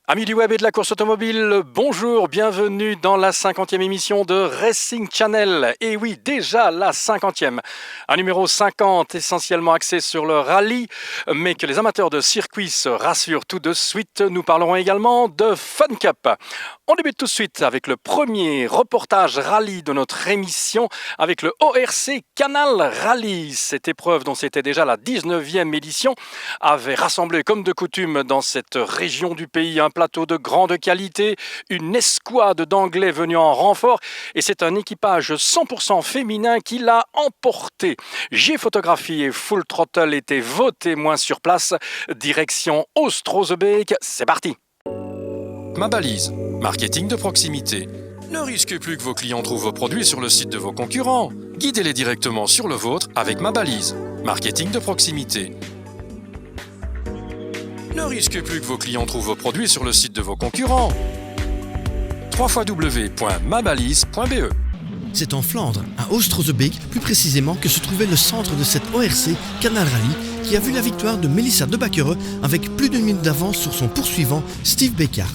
Amis du web et de la course automobile, bonjour, bienvenue dans la 50e émission de Racing Channel. Et oui, déjà la 50e. Un numéro 50 essentiellement axé sur le rallye, mais que les amateurs de circuit se rassurent tout de suite. Nous parlerons également de Fun Cup. On débute tout de suite avec le premier reportage rallye de notre émission avec le ORC Canal Rally. Cette épreuve, dont c'était déjà la 19e édition, avait rassemblé comme de coutume dans cette région du pays un plateau de grande qualité, une escouade d'Anglais venus en renfort, et c'est un équipage 100% féminin qui l'a emporté. G-Photographie et Full Throttle étaient vos témoins sur place. Direction Oosterhoosebeek, c'est parti. Ma balise, marketing de proximité. Ne risquez plus que vos clients trouvent vos produits sur le site de vos concurrents. Guidez-les directement sur le vôtre avec Ma balise, marketing de proximité. Ne risquez plus que vos clients trouvent vos produits sur le site de vos concurrents. www.mabalise.be. C'est en Flandre, à Oosterhoosebeek plus précisément, que se trouvait le centre de cette ORC Canal Rally qui a vu la victoire de Melissa De Bakkere avec plus d'une minute d'avance sur son poursuivant Steve Beckhardt.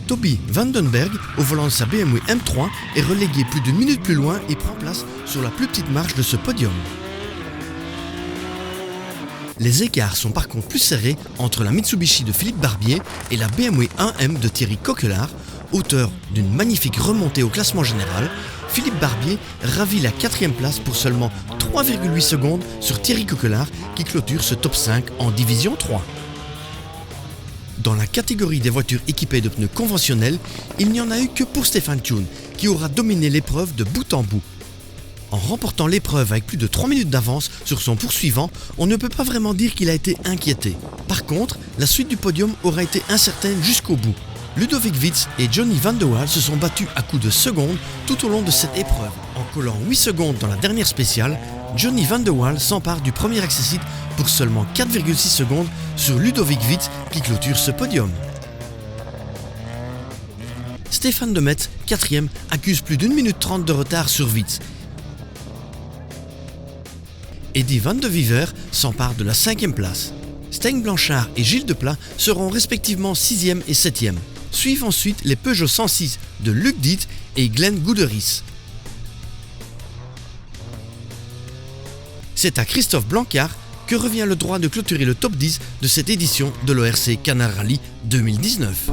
Toby Vandenberg, au volant de sa BMW M3, est relégué plus d'une minute plus loin et prend place sur la plus petite marche de ce podium. Les écarts sont par contre plus serrés entre la Mitsubishi de Philippe Barbier et la BMW 1M de Thierry Coquelard. Auteur d'une magnifique remontée au classement général, Philippe Barbier ravit la 4e place pour seulement 3,8 secondes sur Thierry Coquelard qui clôture ce top 5 en division 3. Dans la catégorie des voitures équipées de pneus conventionnels, il n'y en a eu que pour Stefan Kuhn qui aura dominé l'épreuve de bout en bout. En remportant l'épreuve avec plus de 3 minutes d'avance sur son poursuivant, on ne peut pas vraiment dire qu'il a été inquiété. Par contre, la suite du podium aura été incertaine jusqu'au bout. Ludovic Witz et Johnny Van de Waal se sont battus à coups de secondes tout au long de cette épreuve. En collant 8 secondes dans la dernière spéciale, Johnny Van de Waal s'empare du premier accessite pour seulement 4,6 secondes sur Ludovic Witz qui clôture ce podium. Stéphane de Metz, 4e, accuse plus d'1 minute 30 de retard sur Witz. Eddie Van de Viver s'empare de la 5e place. Stijn Blanchard et Gilles Deplat seront respectivement 6e et 7e. Suivent ensuite les Peugeot 106 de Luc Diet et Glenn Gouderis. C'est à Christophe Blancard que revient le droit de clôturer le top 10 de cette édition de l'ORC Canal Rally 2019.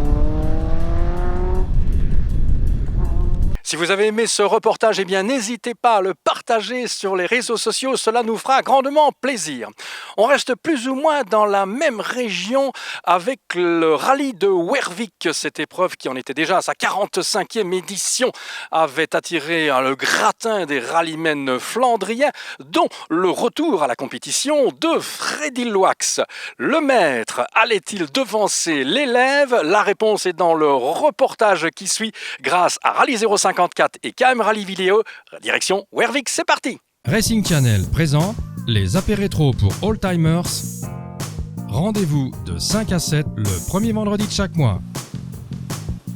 Si vous avez aimé ce reportage, eh bien n'hésitez pas à le partager sur les réseaux sociaux, cela nous fera grandement plaisir. On reste plus ou moins dans la même région avec le rallye de Wervik. Cette épreuve qui en était déjà à sa 45e édition avait attiré le gratin des rallymen flandriens, dont le retour à la compétition de Freddy Loax. Le maître allait-il devancer l'élève? La réponse est dans le reportage qui suit grâce à Rallye 054 et KM Rally Vidéo, direction Wervik, c'est parti. Racing Channel présente les apérétros pour All-Timers. Rendez-vous de 5 à 7 le premier vendredi de chaque mois.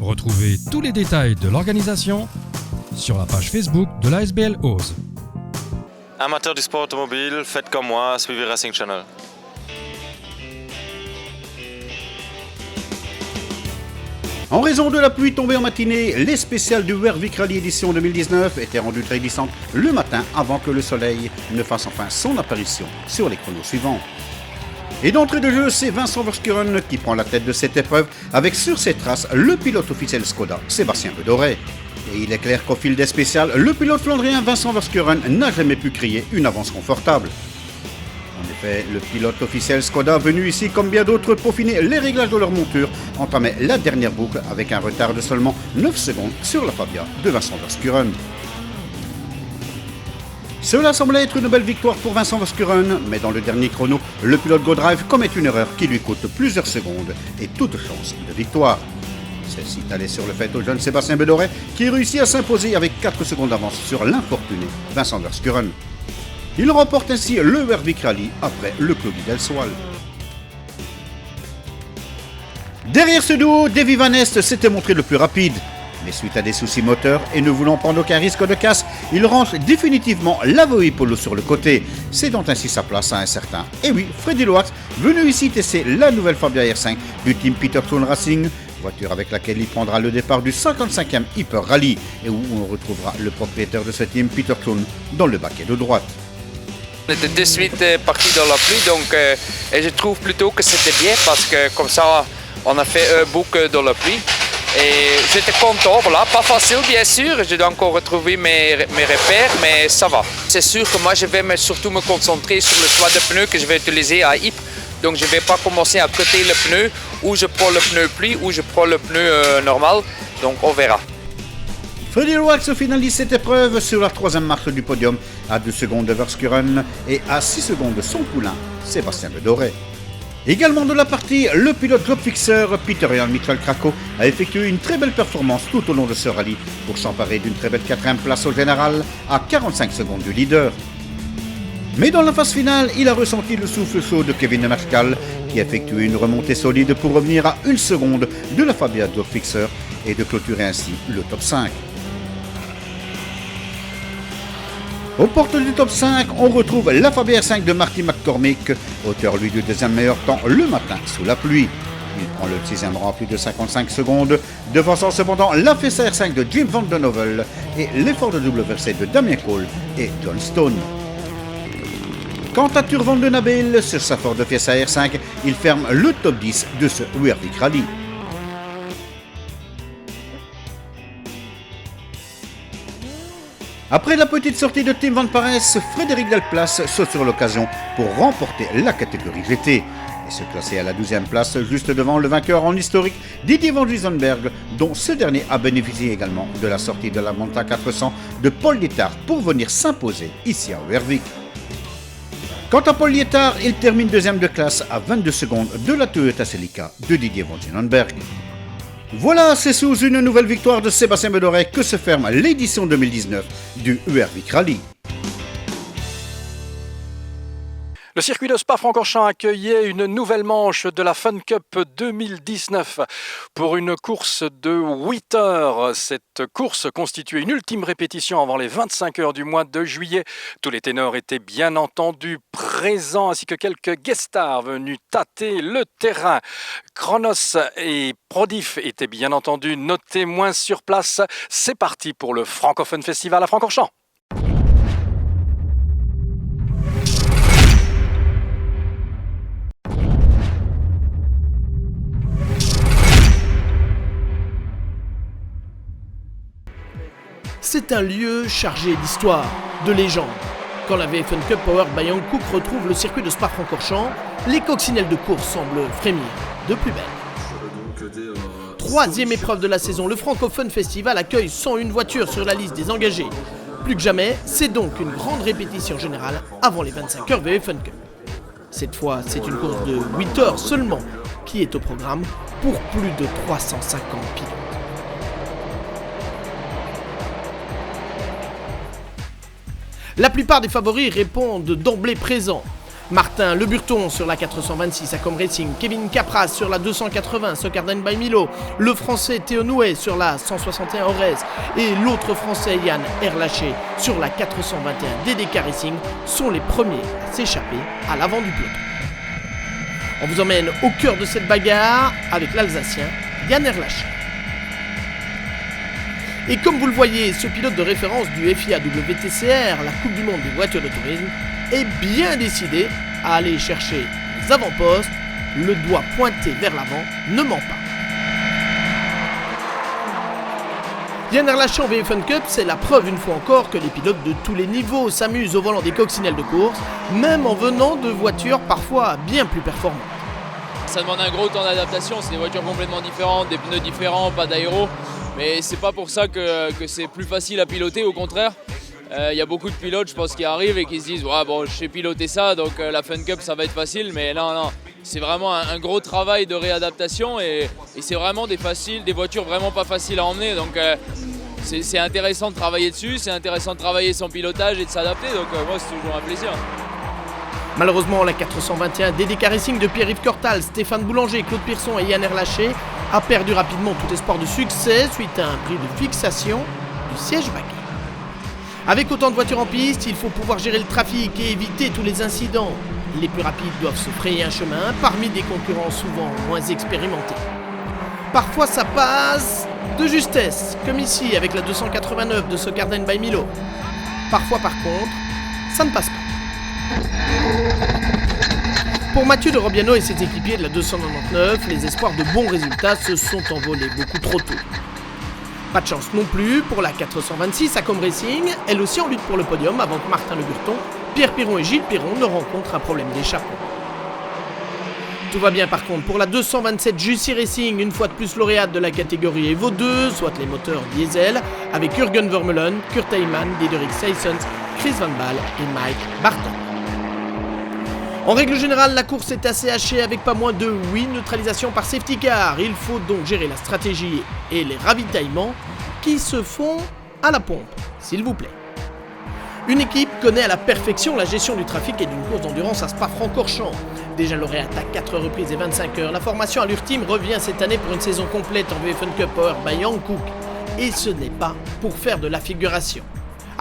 Retrouvez tous les détails de l'organisation sur la page Facebook de l'ASBL Oose. Amateurs du sport automobile, faites comme moi, suivez Racing Channel. En raison de la pluie tombée en matinée, les spéciales du Wervik Rally édition 2019 étaient rendues très glissantes le matin avant que le soleil ne fasse enfin son apparition sur les chronos suivants. Et d'entrée de jeu, c'est Vincent Verschuren qui prend la tête de cette épreuve avec sur ses traces le pilote officiel Skoda, Sébastien Bedoré. Et il est clair qu'au fil des spéciales, le pilote flandrien Vincent Verschuren n'a jamais pu crier une avance confortable. En effet, le pilote officiel Skoda, venu ici comme bien d'autres peaufiner les réglages de leur monture, entamait la dernière boucle avec un retard de seulement 9 secondes sur la Fabia de Vincent Verschuren. Cela semblait être une belle victoire pour Vincent Verschuren, mais dans le dernier chrono, le pilote GoDrive commet une erreur qui lui coûte plusieurs secondes et toute chance de victoire. Celle-ci allait sur le fait au jeune Sébastien Bedoré qui réussit à s'imposer avec 4 secondes d'avance sur l'infortuné Vincent Verschuren. Il remporte ainsi le Wervik Rally après le Claudie Delswal. Derrière ce duo, Davy Van Est s'était montré le plus rapide. Mais suite à des soucis moteurs et ne voulant prendre aucun risque de casse, il range définitivement la Voe Polo sur le côté, cédant ainsi sa place à un certain, et oui, Freddy Loax, venu ici tester la nouvelle Fabia R5 du team Peterson Racing, voiture avec laquelle il prendra le départ du 55e Hyper Rally et où on retrouvera le propriétaire de ce team, Peter Kloon, dans le baquet de droite. On était de suite parti dans la pluie, donc et je trouve plutôt que c'était bien parce que comme ça on a fait un boucle dans la pluie. Et j'étais content, voilà, pas facile bien sûr, je dois encore retrouver mes repères, mais ça va. C'est sûr que moi je vais surtout me concentrer sur le choix de pneus que je vais utiliser à Ypres. Donc je ne vais pas commencer à coter le pneu, ou je prends le pneu pluie, ou je prends le pneu normal, donc on verra. Freddy Roax finalise cette épreuve sur la 3e marche du podium à 2 secondes de Verskuren et à 6 secondes de son poulain, Sébastien Bedoré. Également de la partie, le pilote Globfixer Peter-Jan Michael Krakow a effectué une très belle performance tout au long de ce rallye pour s'emparer d'une très belle 4e place au général à 45 secondes du leader. Mais dans la phase finale, il a ressenti le souffle chaud de Kevin Mercal qui a effectué une remontée solide pour revenir à 1 seconde de la Fabia Globfixer et de clôturer ainsi le top 5. Aux portes du top 5, on retrouve la Fabia R5 de Marty McCormick, auteur lui du 2e meilleur temps le matin sous la pluie. Il prend le 6e rang à plus de 55 secondes, devançant cependant la FSA R5 de Jim Van Den Heuvel et l'effort de WRC de Damien Cole et John Stone. Quant à Tur Van Den Abel, sur sa Ford Fiesta R5, il ferme le top 10 de ce Wervik Rally. Après la petite sortie de Tim Van Parijs, Frédéric Delplace saute sur l'occasion pour remporter la catégorie GT et se classer à la 12e place juste devant le vainqueur en historique Didier Van Gissenberg, dont ce dernier a bénéficié également de la sortie de la Monta 400 de Paul Lietard pour venir s'imposer ici à Wervik. Quant à Paul Lietard, il termine 2e de classe à 22 secondes de la Toyota Celica de Didier Van Gissenberg. Voilà, c'est sous une nouvelle victoire de Sébastien Bedoré que se ferme l'édition 2019 du Wervik Rally. Le circuit de Spa-Francorchamps accueillait une nouvelle manche de la Fun Cup 2019 pour une course de 8 heures. Cette course constituait une ultime répétition avant les 25 heures du mois de juillet. Tous les ténors étaient bien entendu présents ainsi que quelques guest stars venus tâter le terrain. Kronos et Prodif étaient bien entendu nos témoins sur place. C'est parti pour le Francophone Festival à Francorchamps. C'est un lieu chargé d'histoire, de légende. Quand la VFN Cup Powered by Hankook retrouve le circuit de Spa-Francorchamps, les coccinelles de course semblent frémir de plus belle. 3e épreuve de la saison, le Francophone Festival accueille 101 voitures sur la liste des engagés. Plus que jamais, c'est donc une grande répétition générale avant les 25 heures VFN Cup. Cette fois, c'est une course de 8 heures seulement qui est au programme pour plus de 350 pilotes. La plupart des favoris répondent d'emblée présents. Martin Le Burton sur la 426 Acom Racing, Kevin Capras sur la 280 Socarden by Milo, le français Théo Nouet sur la 161 Orez et l'autre français Yann Erlaché sur la 421 DDK Racing sont les premiers à s'échapper à l'avant du peloton. On vous emmène au cœur de cette bagarre avec l'Alsacien Yann Erlaché. Et comme vous le voyez, ce pilote de référence du FIA WTCR, la Coupe du Monde des voitures de tourisme, est bien décidé à aller chercher les avant-postes, le doigt pointé vers l'avant, ne ment pas. Yann Erlaché en VFN Cup, c'est la preuve une fois encore que les pilotes de tous les niveaux s'amusent au volant des coccinelles de course, même en venant de voitures parfois bien plus performantes. Ça demande un gros temps d'adaptation, c'est des voitures complètement différentes, des pneus différents, pas d'aéro. Mais c'est pas pour ça que c'est plus facile à piloter, au contraire. Il y a beaucoup de pilotes, je pense, qui arrivent et qui se disent ouais, bon, je sais piloter ça, donc la Fun Cup ça va être facile. Mais non, c'est vraiment un gros travail de réadaptation et c'est vraiment des voitures vraiment pas faciles à emmener. Donc c'est intéressant de travailler dessus, c'est intéressant de travailler son pilotage et de s'adapter. Donc moi c'est toujours un plaisir. Malheureusement, la 421 DDK Racing de Pierre-Yves Cortal, Stéphane Boulanger, Claude Pierson et Yann Erlaché a perdu rapidement tout espoir de succès suite à un bris de fixation du siège baquet. Avec autant de voitures en piste, il faut pouvoir gérer le trafic et éviter tous les incidents. Les plus rapides doivent se frayer un chemin parmi des concurrents souvent moins expérimentés. Parfois ça passe de justesse, comme ici avec la 289 de Sokarden by Milo. Parfois par contre, ça ne passe pas. Pour Mathieu de Robiano et ses équipiers de la 299, les espoirs de bons résultats se sont envolés beaucoup trop tôt. Pas de chance non plus pour la 426 à Com Racing, elle aussi en lutte pour le podium avant que Martin Le Burton, Pierre Piron et Gilles Piron ne rencontrent un problème d'échappement. Tout va bien par contre pour la 227 Jussi Racing, une fois de plus lauréate de la catégorie Evo 2, soit les moteurs diesel, avec Jürgen Vermeulen, Kurt Heimann, Diederik Seissens, Chris Van Baal et Mike Barton. En règle générale, la course est assez hachée avec pas moins de 8 neutralisations par safety car. Il faut donc gérer la stratégie et les ravitaillements qui se font à la pompe, s'il vous plaît. Une équipe connaît à la perfection la gestion du trafic et d'une course d'endurance à Spa-Francorchamps. Déjà lauréate à 4 reprises et 25 heures, la formation Allure Team revient cette année pour une saison complète en VFN Cup Power by Hankook. Et ce n'est pas pour faire de la figuration.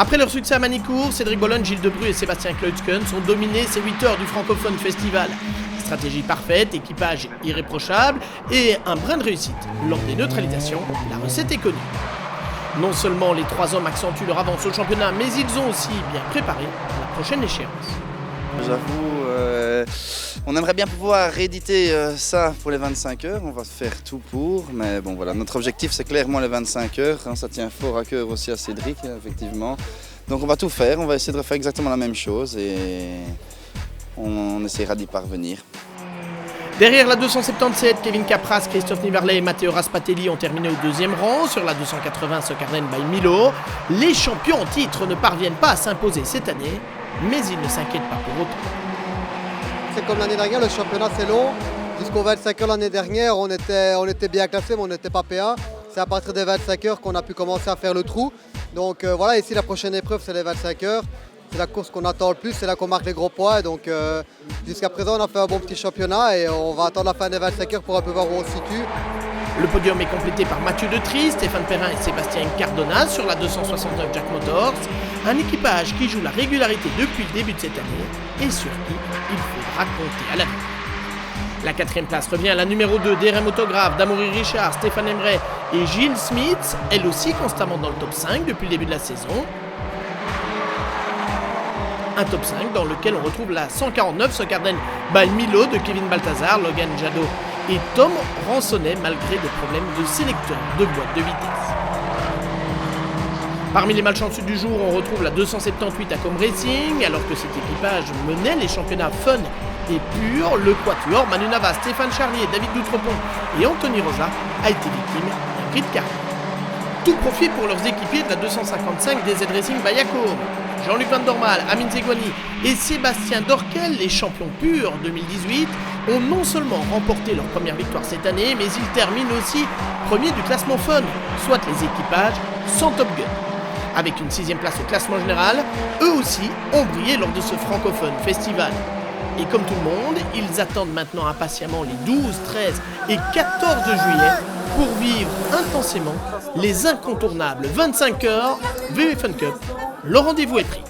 Après leur succès à Manicourt, Cédric Bollon, Gilles Debru et Sébastien Kleutzken sont dominés ces 8 heures du francophone festival. Stratégie parfaite, équipage irréprochable et un brin de réussite. Lors des neutralisations, la recette est connue. Non seulement les 3 hommes accentuent leur avance au championnat, mais ils ont aussi bien préparé la prochaine échéance. J'avoue, on aimerait bien pouvoir rééditer ça pour les 25 heures, on va faire tout pour, mais bon voilà, notre objectif c'est clairement les 25 heures, hein, ça tient fort à cœur aussi à Cédric, effectivement. Donc on va tout faire, on va essayer de refaire exactement la même chose et on essaiera d'y parvenir. Derrière la 277, Kevin Capras, Christophe Niverlet et Matteo Raspatelli ont terminé au 2e rang. Sur la 280, Sokarden by Milo. Les champions en titre ne parviennent pas à s'imposer cette année, mais ils ne s'inquiètent pas pour autant. C'est comme l'année dernière, le championnat c'est long. Jusqu'aux 25 heures l'année dernière, on était bien classé, mais on n'était pas P1. C'est à partir des 25 heures qu'on a pu commencer à faire le trou. Donc voilà, ici la prochaine épreuve c'est les 25 heures. C'est la course qu'on attend le plus, c'est là qu'on marque les gros points. Donc jusqu'à présent on a fait un bon petit championnat et on va attendre la fin des 25 heures pour un peu voir où on se situe. Le podium est complété par Mathieu Detry, Stéphane Perrin et Sébastien Cardona sur la 269 Jack Motors. Un équipage qui joue la régularité depuis le début de cette année et sur qui il faudra compter à l'avenir. La 4e place revient à la numéro 2 DRM Autographe d'Amaury Richard, Stéphane Emray et Gilles Smith, elle aussi constamment dans le top 5 depuis le début de la saison. Un top 5 dans lequel on retrouve la 149 Sokarden by Milo de Kevin Balthazar, Logan Jadot et Tom Ransonnet malgré des problèmes de sélecteur de boîte de vitesse. Parmi les malchanceux du jour, on retrouve la 278 à Com Racing, alors que cet équipage menait les championnats fun et purs, le quatuor Manu Navas, Stéphane Charlier, David Doutrepont et Anthony Rosa a été victime d'un grid carré. Tout profit pour leurs équipiers de la 255 des Z Racing by Yacom. Jean-Luc Van Dormal, Amine Zegouani et Sébastien Dorkel, les champions purs 2018, ont non seulement remporté leur première victoire cette année, mais ils terminent aussi premiers du classement fun, soit les équipages sans Top Gun. Avec une 6e place au classement général, eux aussi ont brillé lors de ce francophone festival. Et comme tout le monde, ils attendent maintenant impatiemment les 12, 13 et 14 juillet pour vivre intensément les incontournables 25 heures VFN Cup. Le rendez-vous est pris.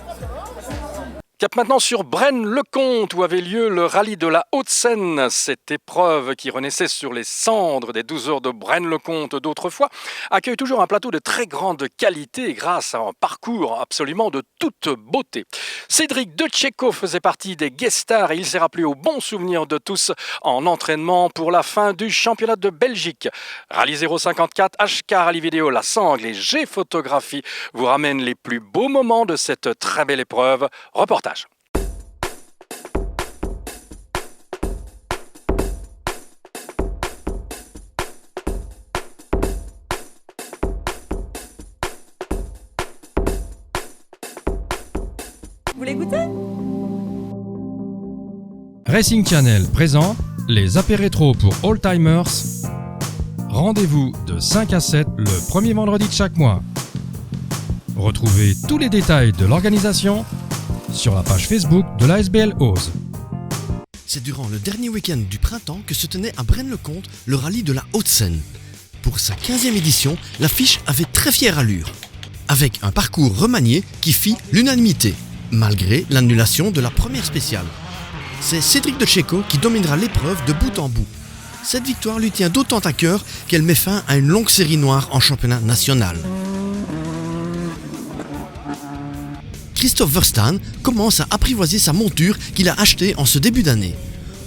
Cap maintenant sur Braine-le-Comte où avait lieu le rallye de la Haute-Seine. Cette épreuve qui renaissait sur les cendres des 12 heures de Braine-le-Comte d'autrefois accueille toujours un plateau de très grande qualité grâce à un parcours absolument de toute beauté. Cédric Dececco faisait partie des guest stars et il s'est rappelé au bon souvenir de tous en entraînement pour la fin du championnat de Belgique. Rallye 054, HK Rallye Vidéo, La Sangle et G-Photographie vous ramènent les plus beaux moments de cette très belle épreuve. Reportage. Vous voulez goûter ? Racing Channel présente les apérétros pour Oldtimers. Rendez-vous de 5 à 7 le premier vendredi de chaque mois. Retrouvez tous les détails de l'organisation sur la page Facebook de l'ASBL Ose. C'est durant le dernier week-end du printemps que se tenait à Braine-le-Comte le rallye de la Haute-Seine. Pour sa 15e édition, l'affiche avait très fière allure, avec un parcours remanié qui fit l'unanimité, malgré l'annulation de la première spéciale. C'est Cédric Dececco qui dominera l'épreuve de bout en bout. Cette victoire lui tient d'autant à cœur qu'elle met fin à une longue série noire en championnat national. Christophe Verstappen commence à apprivoiser sa monture qu'il a achetée en ce début d'année.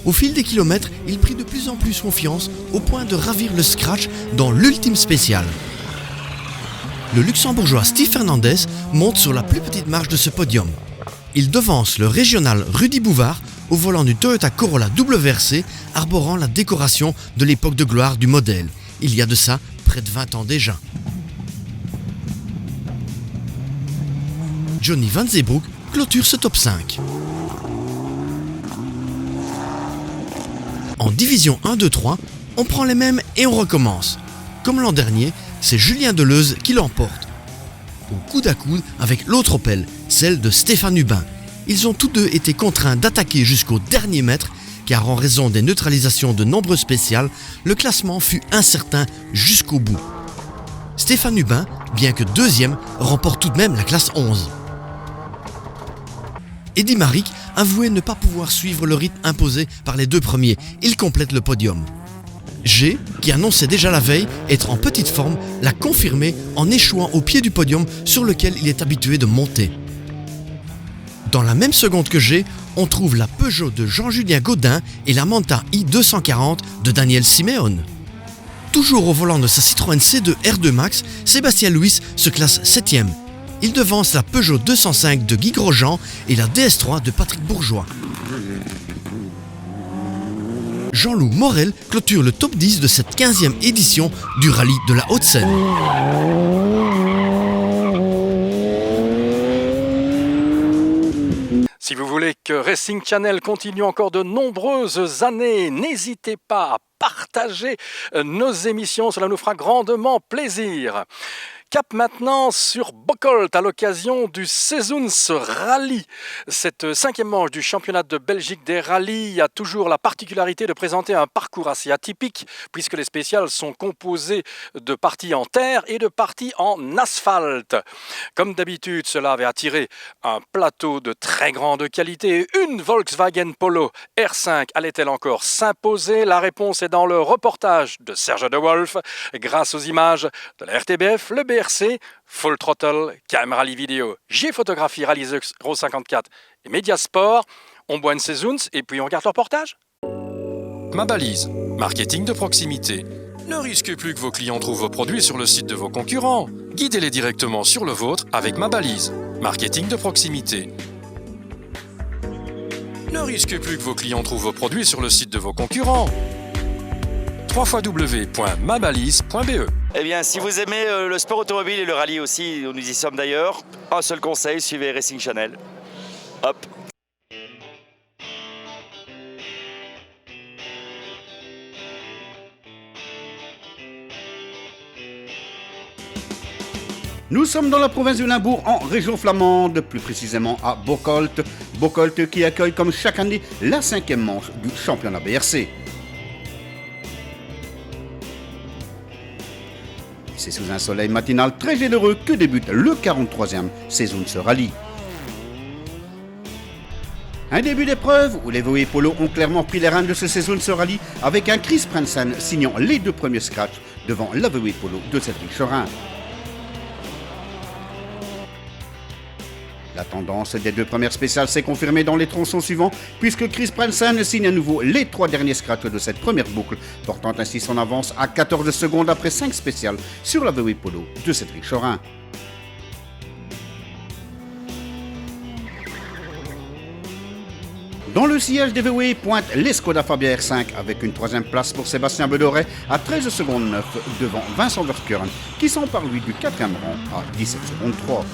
Au fil des kilomètres, il prit de plus en plus confiance au point de ravir le scratch dans l'ultime spécial. Le luxembourgeois Steve Fernandez monte sur la plus petite marche de ce podium. Il devance le régional Rudy Bouvard au volant du Toyota Corolla WRC arborant la décoration de l'époque de gloire du modèle. Il y a de ça près de 20 ans déjà. Johnny Van Zeebroek clôture ce top 5. En division 1-2-3, on prend les mêmes et on recommence. Comme l'an dernier, c'est Julien Deleuze qui l'emporte. Au coude à coude avec l'autre Opel, celle de Stéphane Hubin. Ils ont tous deux été contraints d'attaquer jusqu'au dernier mètre, car en raison des neutralisations de nombreux spéciales, le classement fut incertain jusqu'au bout. Stéphane Hubin, bien que deuxième, remporte tout de même la classe 11. Eddy Marek avouait ne pas pouvoir suivre le rythme imposé par les deux premiers. Il complète le podium. G, qui annonçait déjà la veille être en petite forme, l'a confirmé en échouant au pied du podium sur lequel il est habitué de monter. Dans la même seconde que G, on trouve la Peugeot de Jean-Julien Gaudin et la Manta i240 de Daniel Simeone. Toujours au volant de sa Citroën C2 R2 Max, Sébastien Louis se classe 7e. Il devance la Peugeot 205 de Guy Grosjean et la DS3 de Patrick Bourgeois. Jean-Loup Morel clôture le top 10 de cette 15e édition du rallye de la Haute-Seine. Si vous voulez que Racing Channel continue encore de nombreuses années, n'hésitez pas à partager nos émissions, cela nous fera grandement plaisir. Cap maintenant sur Bocholt à l'occasion du Seizoens Rally. Cette 5e manche du championnat de Belgique des rallyes a toujours la particularité de présenter un parcours assez atypique puisque les spéciales sont composées de parties en terre et de parties en asphalte. Comme d'habitude, cela avait attiré un plateau de très grande qualité. Une Volkswagen Polo R5 allait-elle encore s'imposer? La réponse est dans le reportage de Serge De Wolf grâce aux images de la RTBF, le BRC, Full Throttle, KM Rally Vidéo, G-Photographie, Rallye Euro 54 et Mediasport. On boit une Seizoens et puis on regarde le reportage. Ma balise, marketing de proximité. Ne risquez plus que vos clients trouvent vos produits sur le site de vos concurrents. Guidez-les directement sur le vôtre avec Ma balise, marketing de proximité. Ne risquez plus que vos clients trouvent vos produits sur le site de vos concurrents. www.mabalise.be. Eh bien, si vous aimez le sport automobile et le rallye aussi, nous y sommes d'ailleurs, un seul conseil, suivez Racing Channel. Hop. Nous sommes dans la province du Limbourg, en région flamande, plus précisément à Bocholt. Bocholt qui accueille comme chaque année la 5e manche du championnat BRC. C'est sous un soleil matinal très généreux que débute le 43e Seizoens Rally. Un début d'épreuve où les Voé Polo ont clairement pris les rênes de ce Seizoens Rally avec un Chris Prensen signant les deux premiers scratchs devant la Voé Polo de Cédric Chorin. La tendance des deux premières spéciales s'est confirmée dans les tronçons suivants puisque Chris Prensen signe à nouveau les 3 derniers scratchs de cette première boucle, portant ainsi son avance à 14 secondes après 5 spéciales sur la VW Polo de Cédric Chorin. Dans le sillage des VW pointe les Skoda Fabia R5 avec une 3e place pour Sébastien Bedoret à 13 secondes 9 devant Vincent Verkeuren qui s'empare lui du 4e rang à 17 secondes 3.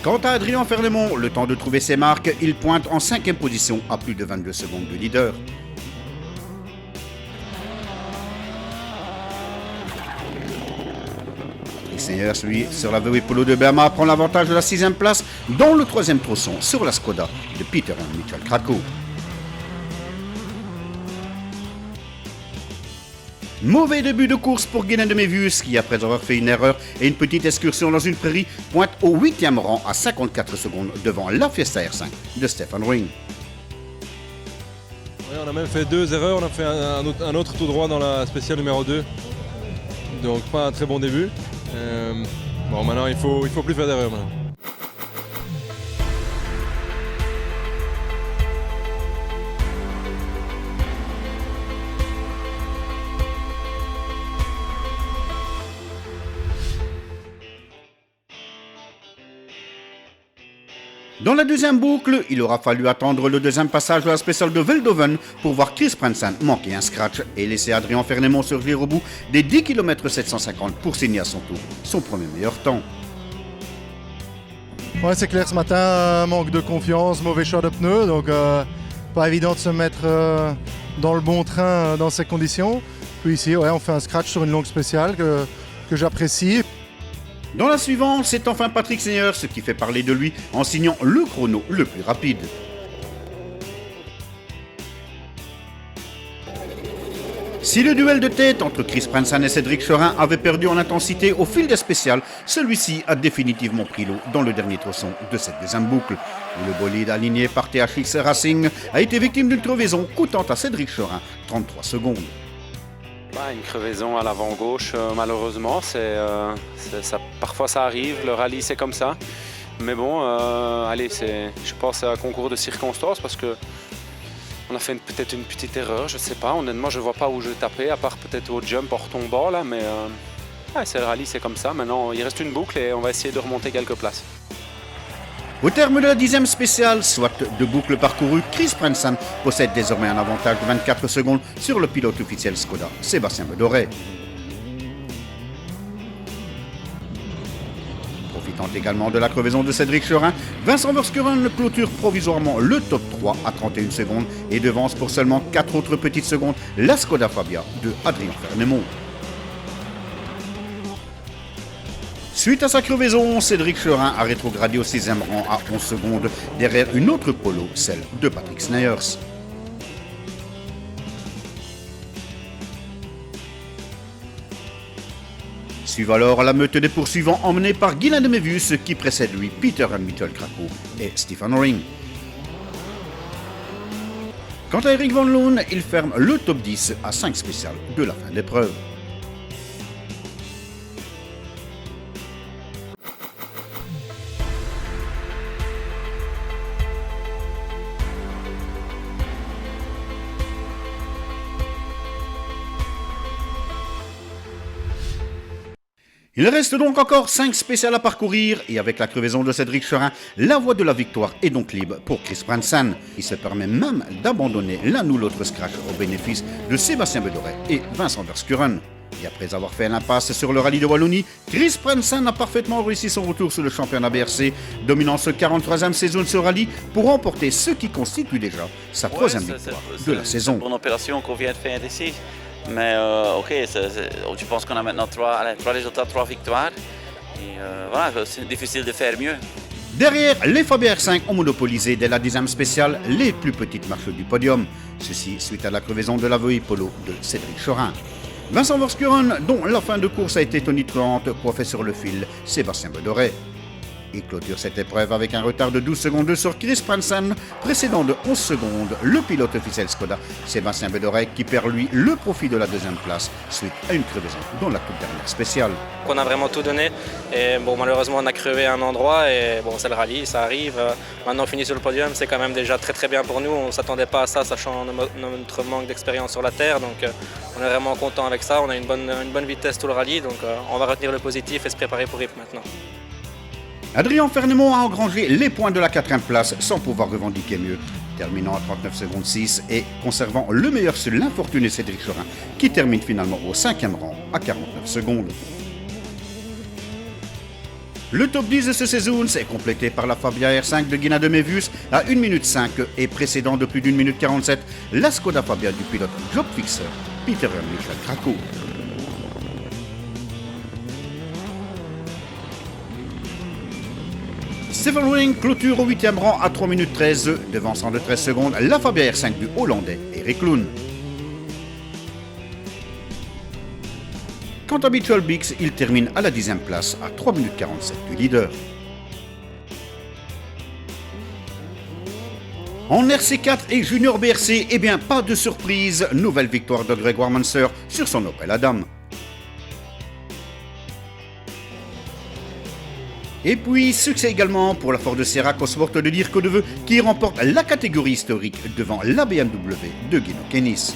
Quant à Adrien Ferlemont, le temps de trouver ses marques, il pointe en 5e position à plus de 22 secondes de leader. Patrick Seigneur, lui, sur la VW Polo de Berma, prend l'avantage de la 6e place dans le 3e tronçon sur la Skoda de Peter et Michael Krakow. Mauvais début de course pour Guinan de Mévius qui, après avoir fait une erreur et une petite excursion dans une prairie, pointe au 8e rang à 54 secondes devant la Fiesta R5 de Stefan Ring. Oui, on a même fait 2 erreurs, on a fait un autre tout droit dans la spéciale numéro 2. Donc pas un très bon début. Bon, maintenant il faut plus faire d'erreurs maintenant. Dans la deuxième boucle, il aura fallu attendre le deuxième passage de la spéciale de Veldhoven pour voir Chris Prensen manquer un scratch et laisser Adrien Fernemont surgir au bout des 10 km 750 pour signer à son tour son premier meilleur temps. Ouais, c'est clair, ce matin, manque de confiance, mauvais choix de pneus, donc pas évident de se mettre dans le bon train dans ces conditions. Puis ici, ouais, on fait un scratch sur une longue spéciale que j'apprécie. Dans la suivante, c'est enfin Patrick Seyers qui fait parler de lui en signant le chrono le plus rapide. Si le duel de tête entre Chris Prensen et Cédric Chorin avait perdu en intensité au fil des spéciales, celui-ci a définitivement pris l'eau dans le dernier tronçon de cette deuxième boucle, où le bolide aligné par THX Racing a été victime d'une crevaison coûtant à Cédric Chorin 33 secondes. Une crevaison à l'avant gauche, malheureusement, parfois ça arrive, le rallye c'est comme ça. Mais bon, allez, je pense à un concours de circonstances parce que on a fait peut-être une petite erreur, je ne sais pas. Honnêtement, je ne vois pas où je tapais, à part peut-être au jump en retombant là, mais c'est le rallye, c'est comme ça. Maintenant, il reste une boucle et on va essayer de remonter quelques places. Au terme de la 10e spéciale, soit de boucles parcourues, Chris Prensen possède désormais un avantage de 24 secondes sur le pilote officiel Skoda, Sébastien Bedoret. Profitant également de la crevaison de Cédric Chorin, Vincent Verskuren clôture provisoirement le top 3 à 31 secondes et devance pour seulement 4 autres petites secondes la Skoda Fabia de Adrien Fernemont. Suite à sa crevaison, Cédric Chorin a rétrogradé au 6e rang à 11 secondes derrière une autre polo, celle de Patrick Seyers. Suive alors la meute des poursuivants emmenée par Guinan de Mévius qui précède lui Peter Mitchell Krakow et Stefan Ring. Quant à Eric Van Loon, il ferme le top 10 à 5 spéciales de la fin d'épreuve. Il reste donc encore 5 spéciales à parcourir et avec la crevaison de Cédric Chorin, la voie de la victoire est donc libre pour Chris Prensen. Il se permet même d'abandonner l'un ou l'autre scratch au bénéfice de Sébastien Bedoret et Vincent Verskuren. Et après avoir fait l'impasse sur le rallye de Wallonie, Chris Prensen a parfaitement réussi son retour sur le championnat BRC, dominant ce 43e saison de ce rallye pour remporter ce qui constitue déjà sa 3e victoire de la saison. C'est une bonne opération qu'on vient de faire ici. Mais ok, je pense qu'on a maintenant 3 résultats, 3 victoires. Et voilà, c'est difficile de faire mieux. Derrière, les Fabia R5 ont monopolisé dès la 10e spéciale les plus petites marches du podium. Ceci suite à la crevaison de la VI Polo de Cédric Chorin. Vincent Verskuren, dont la fin de course a été tonitruante, coiffait sur le fil Sébastien Bedoret. Il clôture cette épreuve avec un retard de 12 secondes sur Chris Prensen, précédant de 11 secondes le pilote officiel Skoda, Sébastien Bedoret, qui perd lui le profit de la 2e place suite à une crevaison dans la toute dernière spéciale. On a vraiment tout donné et bon, malheureusement on a crevé un endroit et bon, c'est le rallye, ça arrive. Maintenant on finit sur le podium, c'est quand même déjà très très bien pour nous. On ne s'attendait pas à ça, sachant notre manque d'expérience sur la terre, donc on est vraiment content avec ça. On a une bonne vitesse tout le rallye, donc on va retenir le positif et se préparer pour RIP maintenant. Adrien Fernemont a engrangé les points de la 4e place sans pouvoir revendiquer mieux, terminant à 39 secondes 6 et conservant le meilleur sur l'infortuné Cédric Chorin, qui termine finalement au 5e rang à 49 secondes. Le top 10 de ce saison est complété par la Fabia R5 de Guinan de Mévius à 1 minute 5 et précédant de plus d'1 minute 47 la Skoda Fabia du pilote Job Fixer, Peter Mitchell Krakow. Stefan Ring clôture au 8e rang à 3 minutes 13, devançant de 13 secondes la Fabia R5 du Hollandais Eric Loon. Quant à Mutual Bix, il termine à la 10e place à 3 minutes 47 du leader. En RC4 et Junior BRC, eh bien pas de surprise, nouvelle victoire de Grégoire Manser sur son Opel Adam. Et puis, succès également pour la Ford Sierra Cosworth de Dirk Deveux qui remporte la catégorie historique devant la BMW de Guido Kennis.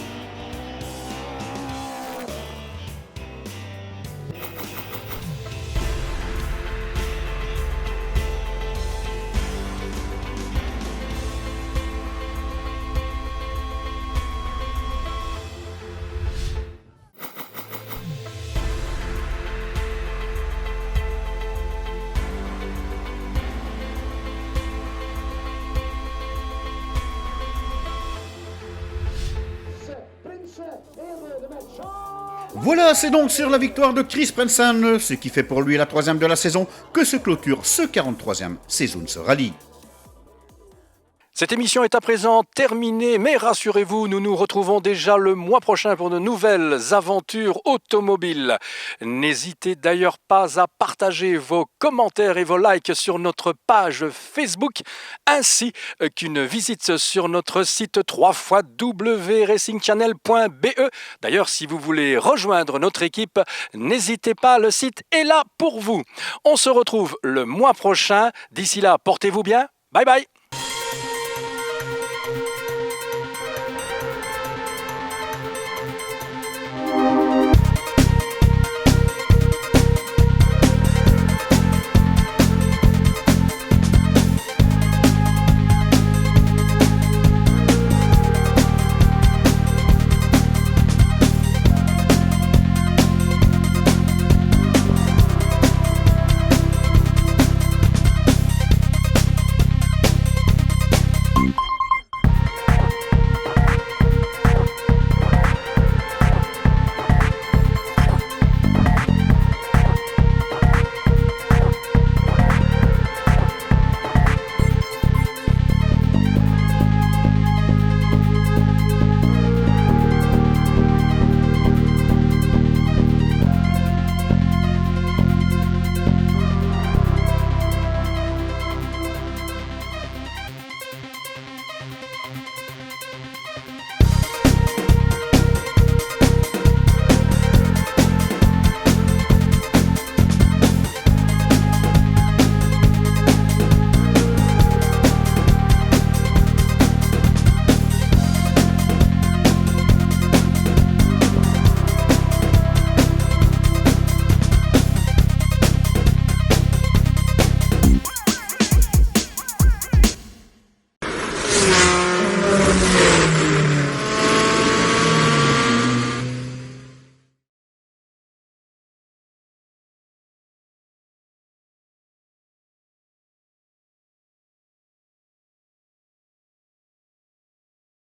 Voilà, c'est donc sur la victoire de Chris Prenson, ce qui fait pour lui la 3e de la saison, que se clôture ce 43e saison rallye. Cette émission est à présent terminée, mais rassurez-vous, nous nous retrouvons déjà le mois prochain pour de nouvelles aventures automobiles. N'hésitez d'ailleurs pas à partager vos commentaires et vos likes sur notre page Facebook, ainsi qu'une visite sur notre site www.racingchannel.be. D'ailleurs, si vous voulez rejoindre notre équipe, n'hésitez pas, le site est là pour vous. On se retrouve le mois prochain. D'ici là, portez-vous bien. Bye bye.